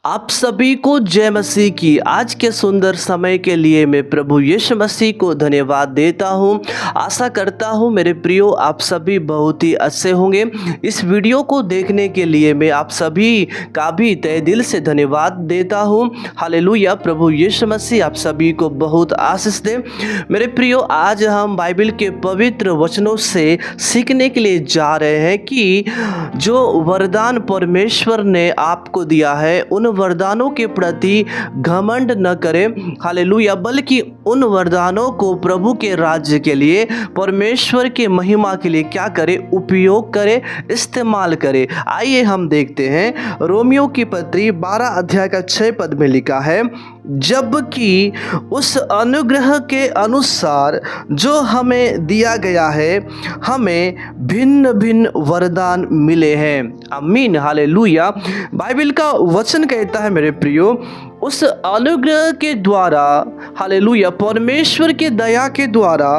आप सभी को जय मसीह की। आज के सुंदर समय के लिए मैं प्रभु यीशु मसीह को धन्यवाद देता हूं। आशा करता हूं मेरे प्रियो आप सभी बहुत ही अच्छे होंगे। इस वीडियो को देखने के लिए मैं आप सभी का भी तहे दिल से धन्यवाद देता हूं। हालेलुया। प्रभु यीशु मसीह आप सभी को बहुत आशीष दे। मेरे प्रियो, आज हम बाइबल के पवित्र वचनों से सीखने के लिए जा रहे हैं कि जो वरदान परमेश्वर ने आपको दिया है उन वरदानों के प्रति घमंड न करें। हालेलुया। बल्कि उन वरदानों को प्रभु के राज्य के लिए, परमेश्वर के महिमा के लिए क्या करे, उपयोग करे, इस्तेमाल करे। आइए हम देखते हैं। रोमियो की पत्री 12 अध्याय का 6 पद में लिखा है, जबकि उस अनुग्रह के अनुसार जो हमें दिया गया है हमें भिन्न भिन्न वरदान मिले हैं। आमीन। हालेलुया। बाइबल का वचन कहता है मेरे प्रियो, उस अनुग्रह के द्वारा, हालेलुया, परमेश्वर के दया के द्वारा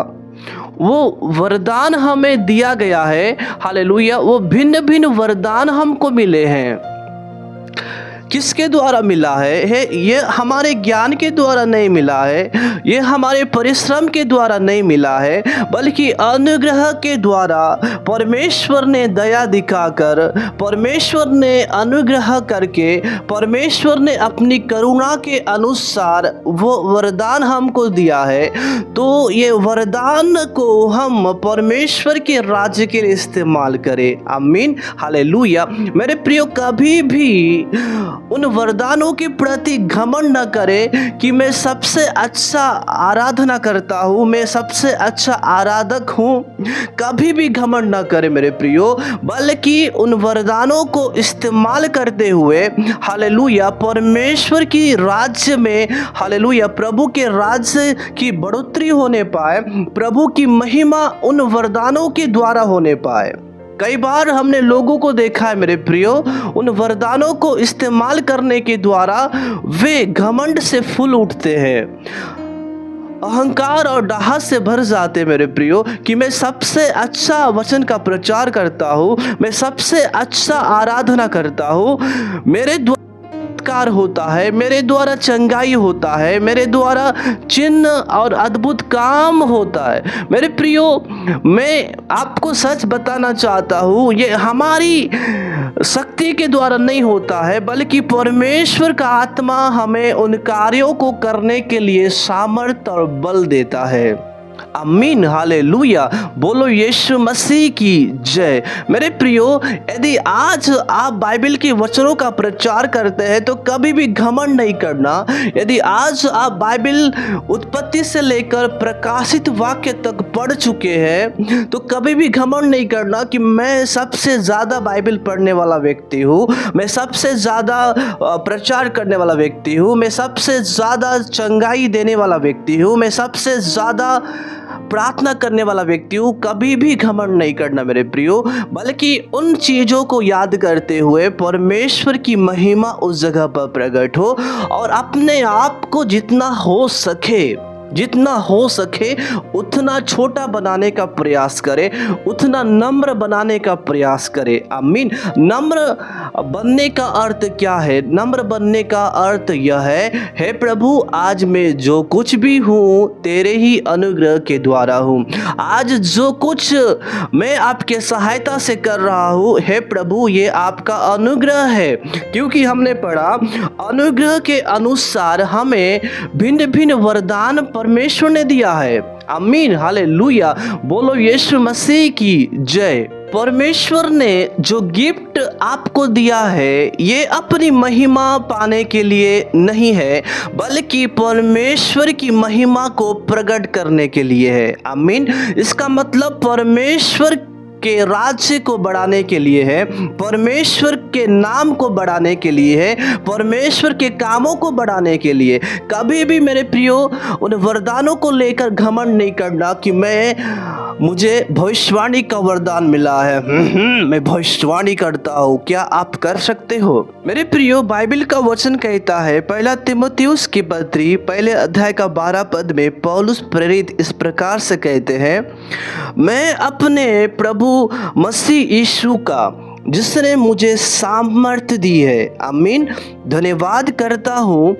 वो वरदान हमें दिया गया है। हालेलुया। वो भिन्न भिन्न वरदान हमको मिले हैं। किसके द्वारा मिला है? ये हमारे ज्ञान के द्वारा नहीं मिला है, ये हमारे परिश्रम के द्वारा नहीं मिला है, बल्कि अनुग्रह के द्वारा परमेश्वर ने दया दिखाकर, परमेश्वर ने अनुग्रह करके, परमेश्वर ने अपनी करुणा के अनुसार वो वरदान हमको दिया है। तो ये वरदान को हम परमेश्वर के राज्य के लिए इस्तेमाल करें। आमीन। हालेलुया। मेरे प्रियो, कभी भी उन वरदानों के प्रति घमंड न करें कि मैं सबसे अच्छा आराधना करता हूँ, मैं सबसे अच्छा आराधक हूँ। कभी भी घमंड न करें मेरे प्रियो, बल्कि उन वरदानों को इस्तेमाल करते हुए, हालेलुया, परमेश्वर की राज्य में, हालेलुया, प्रभु के राज्य की बढ़ोतरी होने पाए, प्रभु की महिमा उन वरदानों के द्वारा होने पाए। कई बार हमने लोगों को देखा है मेरे प्रियो, उन वरदानों को इस्तेमाल करने के द्वारा वे घमंड से फूल उठते हैं, अहंकार और डाह से भर जाते मेरे प्रियो, कि मैं सबसे अच्छा वचन का प्रचार करता हूँ, मैं सबसे अच्छा आराधना करता हूँ, मेरे द्वारा होता है, मेरे द्वारा चंगाई होता है, मेरे द्वारा चिन्ह और अद्भुत काम होता है। मेरे प्रियो, मैं आपको सच बताना चाहता हूँ, ये हमारी शक्ति के द्वारा नहीं होता है, बल्कि परमेश्वर का आत्मा हमें उन कार्यों को करने के लिए सामर्थ और बल देता है। आमीन। हालेलुया। बोलो यीशु मसीह की जय। मेरे प्रियो, यदि आज आप बाइबल के वचनों का प्रचार करते हैं तो कभी भी घमंड नहीं करना। यदि आज आप बाइबल उत्पत्ति से लेकर प्रकाशित वाक्य तक पढ़ चुके हैं तो कभी भी घमंड नहीं करना कि मैं सबसे ज़्यादा बाइबल पढ़ने वाला व्यक्ति हूँ, मैं सबसे ज़्यादा प्रचार करने वाला व्यक्ति हूँ, मैं सबसे ज़्यादा चंगाई देने वाला व्यक्ति हूँ, मैं सबसे ज़्यादा प्रार्थना करने वाला व्यक्ति हूँ। कभी भी घमंड नहीं करना मेरे प्रियो, बल्कि उन चीज़ों को याद करते हुए परमेश्वर की महिमा उस जगह पर प्रकट हो और अपने आप को जितना हो सके उतना छोटा बनाने का प्रयास करे, उतना नम्र बनाने का प्रयास करे। आमीन। नम्र बनने का अर्थ क्या है? नम्र बनने का अर्थ यह है, हे प्रभु, आज मैं जो कुछ भी हूँ तेरे ही अनुग्रह के द्वारा हूँ। आज जो कुछ मैं आपके सहायता से कर रहा हूँ, हे प्रभु, ये आपका अनुग्रह है। क्योंकि हमने पढ़ा, अनुग्रह के अनुसार हमें भिन्न भिन्न वरदान परमेश्वर ने दिया है। आमीन। हालेलुया। बोलो यीशु मसीह की जय। परमेश्वर ने जो गिफ्ट आपको दिया है ये अपनी महिमा पाने के लिए नहीं है, बल्कि परमेश्वर की महिमा को प्रकट करने के लिए है। आमीन। इसका मतलब परमेश्वर के राज्य को बढ़ाने के लिए है, परमेश्वर के नाम को बढ़ाने के लिए है, परमेश्वर के कामों को बढ़ाने के लिए। कभी भी मेरे प्रियो उन वरदानों को लेकर घमंड नहीं करना कि मुझे भविष्यवाणी का वरदान मिला है, मैं भविष्यवाणी करता हूँ। क्या आप कर सकते हो? मेरे प्रियो, बाइबल का वचन कहता है, 1 तीमुथियुस की पत्री 1 अध्याय का 12 पद में पौलुस प्रेरित इस प्रकार से कहते हैं, मैं अपने प्रभु मसीह यीशु का जिसने मुझे सामर्थ्य दी है। आमीन। धन्यवाद करता हूँ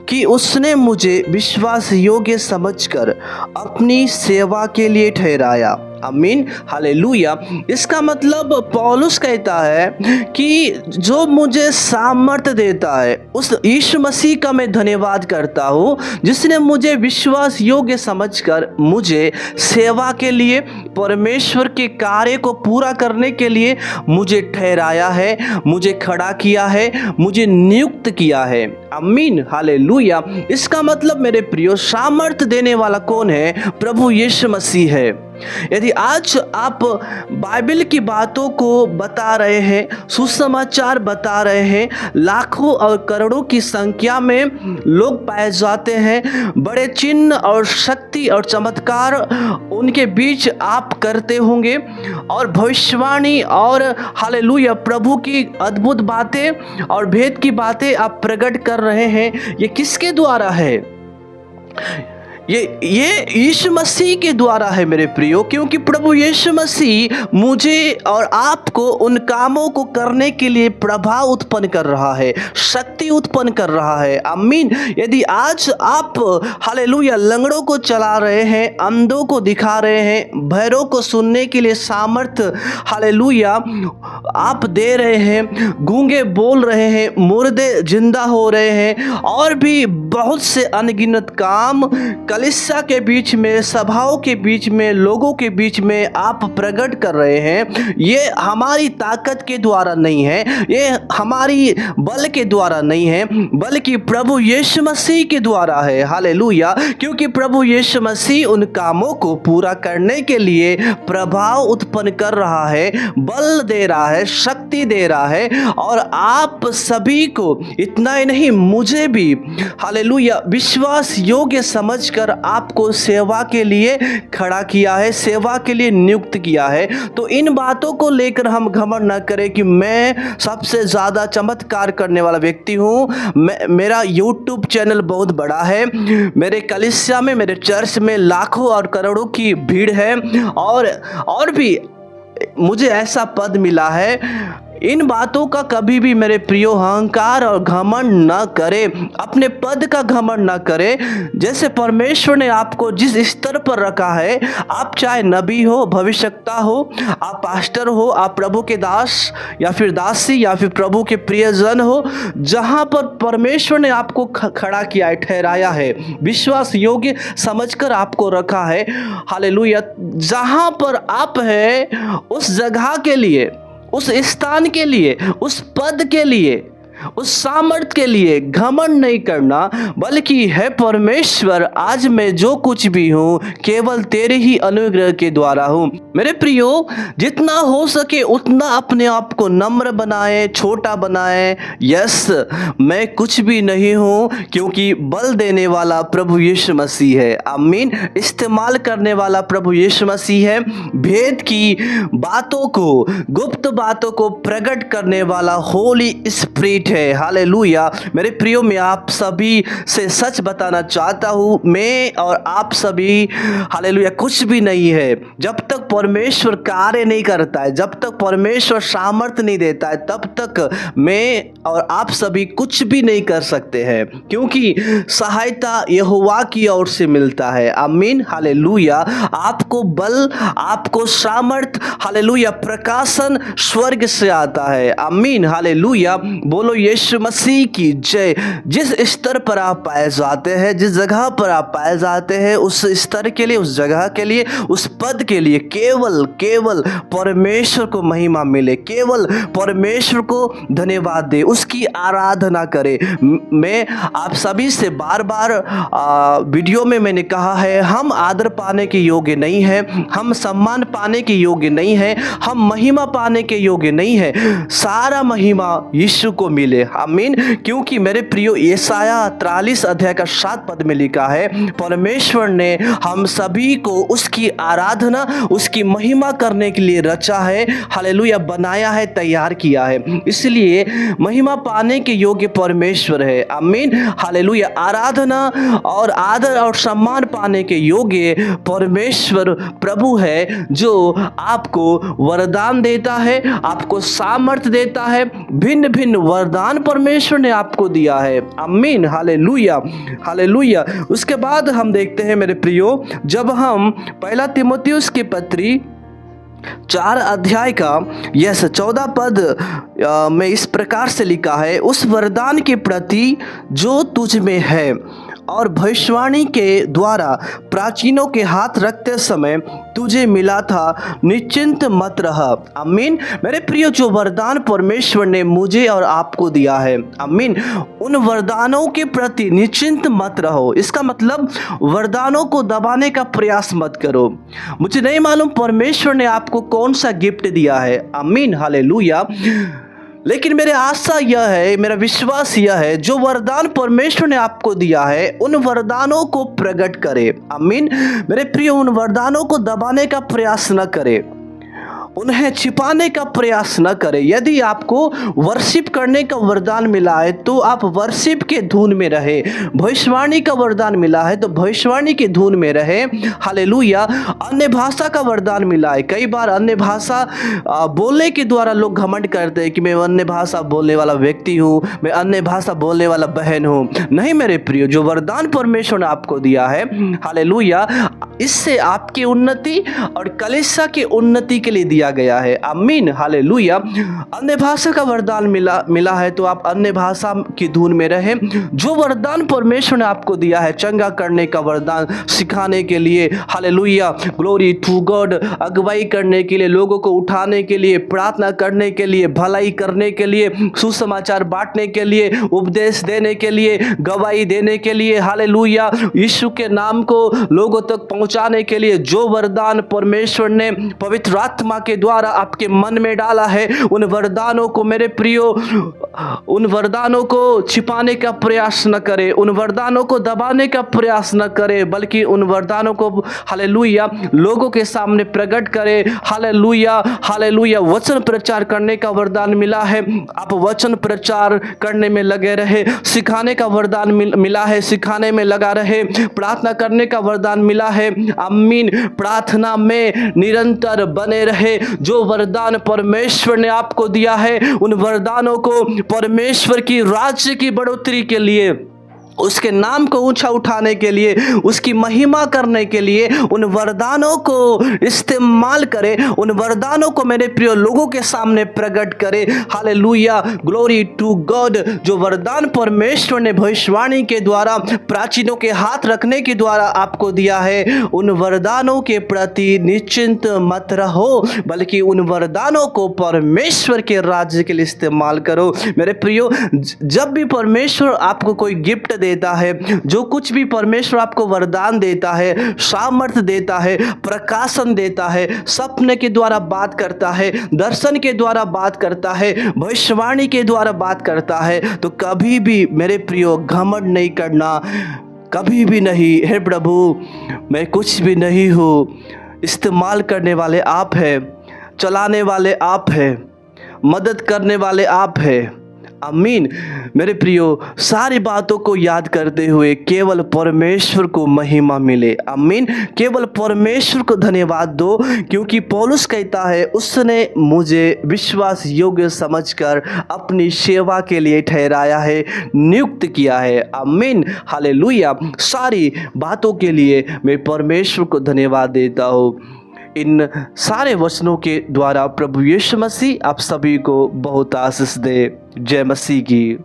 कि उसने मुझे विश्वास योग्य समझकर अपनी सेवा के लिए ठहराया। आमीन, हालेलुया। इसका मतलब पौलुस कहता है कि जो मुझे सामर्थ्य देता है उस यीशु मसीह का मैं धन्यवाद करता हूँ, जिसने मुझे विश्वास योग्य समझकर मुझे सेवा के लिए, परमेश्वर के कार्य को पूरा करने के लिए मुझे ठहराया है, मुझे खड़ा किया है, मुझे नियुक्त किया है। आमीन, हालेलुया। इसका मतलब मेरे प्रियो, सामर्थ्य देने वाला कौन है? प्रभु यीशु मसीह है। यदि आज आप बाइबल की बातों को बता रहे हैं, सुसमाचार बता रहे हैं, लाखों और करोड़ों की संख्या में लोग पाए जाते हैं, बड़े चिन्ह और शक्ति और चमत्कार उनके बीच आप करते होंगे, और भविष्यवाणी और हालेलुया प्रभु की अद्भुत बातें और भेद की बातें आप प्रकट कर रहे हैं, ये किसके द्वारा है? ये यीशु मसीह के द्वारा है मेरे प्रियो, क्योंकि प्रभु यीशु मसीह मुझे और आपको उन कामों को करने के लिए प्रभाव उत्पन्न कर रहा है, शक्ति उत्पन्न कर रहा है। आमीन। यदि आज आप हालेलुया लंगड़ों को चला रहे हैं, अंधों को दिखा रहे हैं, बहरों को सुनने के लिए सामर्थ्य हालेलुया आप दे रहे हैं, गूंगे बोल रहे हैं, मुर्दे जिंदा हो रहे हैं, और भी बहुत से अनगिनत काम कलीसिया के बीच में, सभाओं के बीच में, लोगों के बीच में आप प्रकट कर रहे हैं, ये हमारी ताकत के द्वारा नहीं है, ये हमारी बल के द्वारा नहीं है, बल्कि प्रभु यीशु मसीह के द्वारा है। हालेलुया। क्योंकि प्रभु यीशु मसीह उन कामों को पूरा करने के लिए प्रभाव उत्पन्न कर रहा है, बल दे रहा है, शक्ति दे रहा है, और आप सभी को, इतना ही नहीं मुझे भी हालेलुया विश्वास योग्य समझकर आपको सेवा के लिए खड़ा किया है, सेवा के लिए नियुक्त किया है। तो इन बातों को लेकर हम घमंड न करें कि मैं सबसे ज़्यादा चमत्कार करने वाला व्यक्ति हूँ, मेरा यूट्यूब चैनल बहुत बड़ा है, मेरे कलीसिया में, मेरे चर्च में लाखों और करोड़ों की भीड़ है, और भी मुझे ऐसा पद मिला है। इन बातों का कभी भी मेरे प्रियो अहंकार और घमंड न करे, अपने पद का घमंड न करे। जैसे परमेश्वर ने आपको जिस स्तर पर रखा है, आप चाहे नबी हो, भविष्यवक्ता हो, आप पास्टर हो, आप प्रभु के दास या फिर दासी या फिर प्रभु के प्रियजन हो, जहाँ पर परमेश्वर ने आपको खड़ा किया है, ठहराया है, विश्वास योग्य समझकर आपको रखा है, हालेलुया, जहाँ पर आप हैं उस जगह के लिए, उस स्थान के लिए, उस पद के लिए, उस सामर्थ के लिए घमंड नहीं करना, बल्कि है परमेश्वर, आज मैं जो कुछ भी हूँ केवल तेरे ही अनुग्रह के द्वारा हूँ। मेरे प्रियो, जितना हो सके उतना अपने आप को नम्र बनाए, छोटा बनाए। यस, मैं कुछ भी नहीं हूँ, क्योंकि बल देने वाला प्रभु यीशु मसीह है। आमीन। इस्तेमाल करने वाला प्रभु यीशु मसीह है। भेद की बातों को, गुप्त बातों को प्रकट करने वाला होली स्पिरिट है। हालेलुया। मेरे प्रियो, मैं आप सभी से सच बताना चाहता हूँ, मैं और आप सभी हालेलुया कुछ भी नहीं है। जब तक परमेश्वर कार्य नहीं करता है, जब तक परमेश्वर सामर्थ्य नहीं देता है, तब तक मैं और आप सभी कुछ भी नहीं कर सकते हैं, क्योंकि सहायता यहोवा की ओर से मिलता है। आमीन, हालेलुया। आपको बल, आपको सामर्थ्य, हालेलुया, प्रकाशन स्वर्ग से आता है। आमीन, हालेलुया। बोलो यीशु मसीह की जय। जिस स्तर पर आप पाए जाते हैं, जिस जगह पर आप पाए जाते हैं, उस स्तर के लिए, उस जगह के लिए, उस पद के लिए केवल परमेश्वर को महिमा मिले, केवल परमेश्वर को धन्यवाद दे, उसकी आराधना करे। मैं आप सभी से बार बार वीडियो में मैंने कहा है, हम आदर पाने के योग्य नहीं हैं, हम सम्मान पाने के योग्य नहीं हैं, हम महिमा पाने के योग्य नहीं हैं। सारा महिमा यीशु को मिले। मिले। आमीन। क्योंकि मेरे प्रियो यशायाह 43 अध्याय का 7 पद में लिखा है, परमेश्वर ने हम सभी को उसकी आराधना, उसकी महिमा करने के लिए रचा है, हालेलुया, बनाया है, तैयार किया है। इसलिए महिमा पाने के योग्य परमेश्वर है। आमीन, हालेलुया। आराधना और आदर और सम्मान पाने के योग्य परमेश्वर प्रभु है, जो आपको वरदान देता है, आपको सामर्थ्य देता है। भिन्न भिन्न वरदान परमेश्वर ने आपको दिया है। आमीन, हालेलुया, हालेलुया। उसके बाद हम देखते हैं मेरे प्रियो, जब हम 1 तीमुथियुस की पत्री 4 अध्याय का 14 पद में इस प्रकार से लिखा है, उस वरदान के प्रति जो तुझ में है और भविष्यवाणी के द्वारा प्राचीनों के हाथ रखते समय तुझे मिला था, निश्चिंत मत रह। आमीन। मेरे प्रियो, जो वरदान परमेश्वर ने मुझे और आपको दिया है, आमीन, उन वरदानों के प्रति निश्चिंत मत रहो। इसका मतलब वरदानों को दबाने का प्रयास मत करो। मुझे नहीं मालूम परमेश्वर ने आपको कौन सा गिफ्ट दिया है। आमीन, हालेलुया। लेकिन मेरी आशा यह है, मेरा विश्वास यह है, जो वरदान परमेश्वर ने आपको दिया है, उन वरदानों को प्रकट करे। आमीन। मेरे प्रिय, उन वरदानों को दबाने का प्रयास न करे, उन्हें छिपाने का प्रयास न करें। यदि आपको वर्शिप करने का वरदान मिला है तो आप वर्शिप के धुन में रहे। भविष्यवाणी का वरदान मिला है तो भविष्यवाणी के धुन में रहे। हालेलुया। अन्य भाषा का वरदान मिला है। कई बार अन्य भाषा बोलने के द्वारा लोग घमंड करते हैं कि मैं अन्य भाषा बोलने वाला व्यक्ति हूँ, मैं अन्य भाषा बोलने वाला बहन हूँ। नहीं मेरे प्रियो, जो वरदान परमेश्वर ने आपको दिया है, हालेलुया, इससे आपकी उन्नति और कलीसिया की उन्नति के लिए दिया गया है। आमीन, हालेलुया। अन्य भाषा का वरदान मिला है तो आप अन्य भाषा की धुन में रहें। जो वरदान परमेश्वर ने आपको दिया है, चंगा करने का वरदान, सिखाने के लिए, हालेलुया, ग्लोरी टू गॉड, अगुवाई करने के लिए, लोगों को उठाने के लिए, प्रार्थना करने के लिए, भलाई करने के लिए, सुसमाचार बांटने के लिए, उपदेश देने के लिए, गवाही देने के लिए, हालेलुया, यीशु के नाम को लोगों तक पहुंचाने के लिए, जो वरदान परमेश्वर ने पवित्र आत्मा के द्वारा आपके मन में डाला है, उन वरदानों को मेरे प्रियो, उन वरदानों को छिपाने का प्रयास न करें, उन वरदानों को दबाने का प्रयास न करें, बल्कि उन वरदानों को, हालेलुया, लोगों के सामने प्रकट करें। Hallelujah, hallelujah. वचन प्रचार करने का वरदान मिला है, आप वचन प्रचार करने में लगे रहे। सिखाने का वरदान मिला है, सिखाने में लगा रहे। प्रार्थना करने का वरदान मिला है, आमीन, प्रार्थना में निरंतर बने रहे। जो वरदान परमेश्वर ने आपको दिया है, उन वरदानों को परमेश्वर की राज्य की बढ़ोतरी के लिए, उसके नाम को ऊंचा उठाने के लिए, उसकी महिमा करने के लिए उन वरदानों को इस्तेमाल करें। उन वरदानों को मेरे प्रिय लोगों के सामने प्रकट करें। Hallelujah, glory to God. जो वरदान परमेश्वर ने भविष्यवाणी के द्वारा, प्राचीनों के हाथ रखने के द्वारा आपको दिया है, उन वरदानों के प्रति निश्चिंत मत रहो, बल्कि उन वरदानों को परमेश्वर के राज्य के लिए इस्तेमाल करो। मेरे प्रियो, जब भी परमेश्वर आपको कोई गिफ्ट देता है, जो कुछ भी परमेश्वर आपको वरदान देता है, सामर्थ्य देता है, प्रकाशन देता है, सपने के द्वारा बात करता है, दर्शन के द्वारा बात करता है, भविष्यवाणी के द्वारा बात करता है, तो कभी भी मेरे प्रियो घमंड नहीं करना, कभी भी नहीं। हे प्रभु, मैं कुछ भी नहीं हूँ। इस्तेमाल करने वाले आप हैं, चलाने वाले आप हैं, मदद करने वाले आप हैं। आमीन। मेरे प्रियो, सारी बातों को याद करते हुए केवल परमेश्वर को महिमा मिले। आमीन। केवल परमेश्वर को धन्यवाद दो, क्योंकि पौलुस कहता है, उसने मुझे विश्वास योग्य समझकर अपनी सेवा के लिए ठहराया है, नियुक्त किया है। आमीन, हालेलुया। सारी बातों के लिए मैं परमेश्वर को धन्यवाद देता हूँ। इन सारे वचनों के द्वारा प्रभु यीशु मसीह आप सभी को बहुत आशीष दे। जय मसीह की।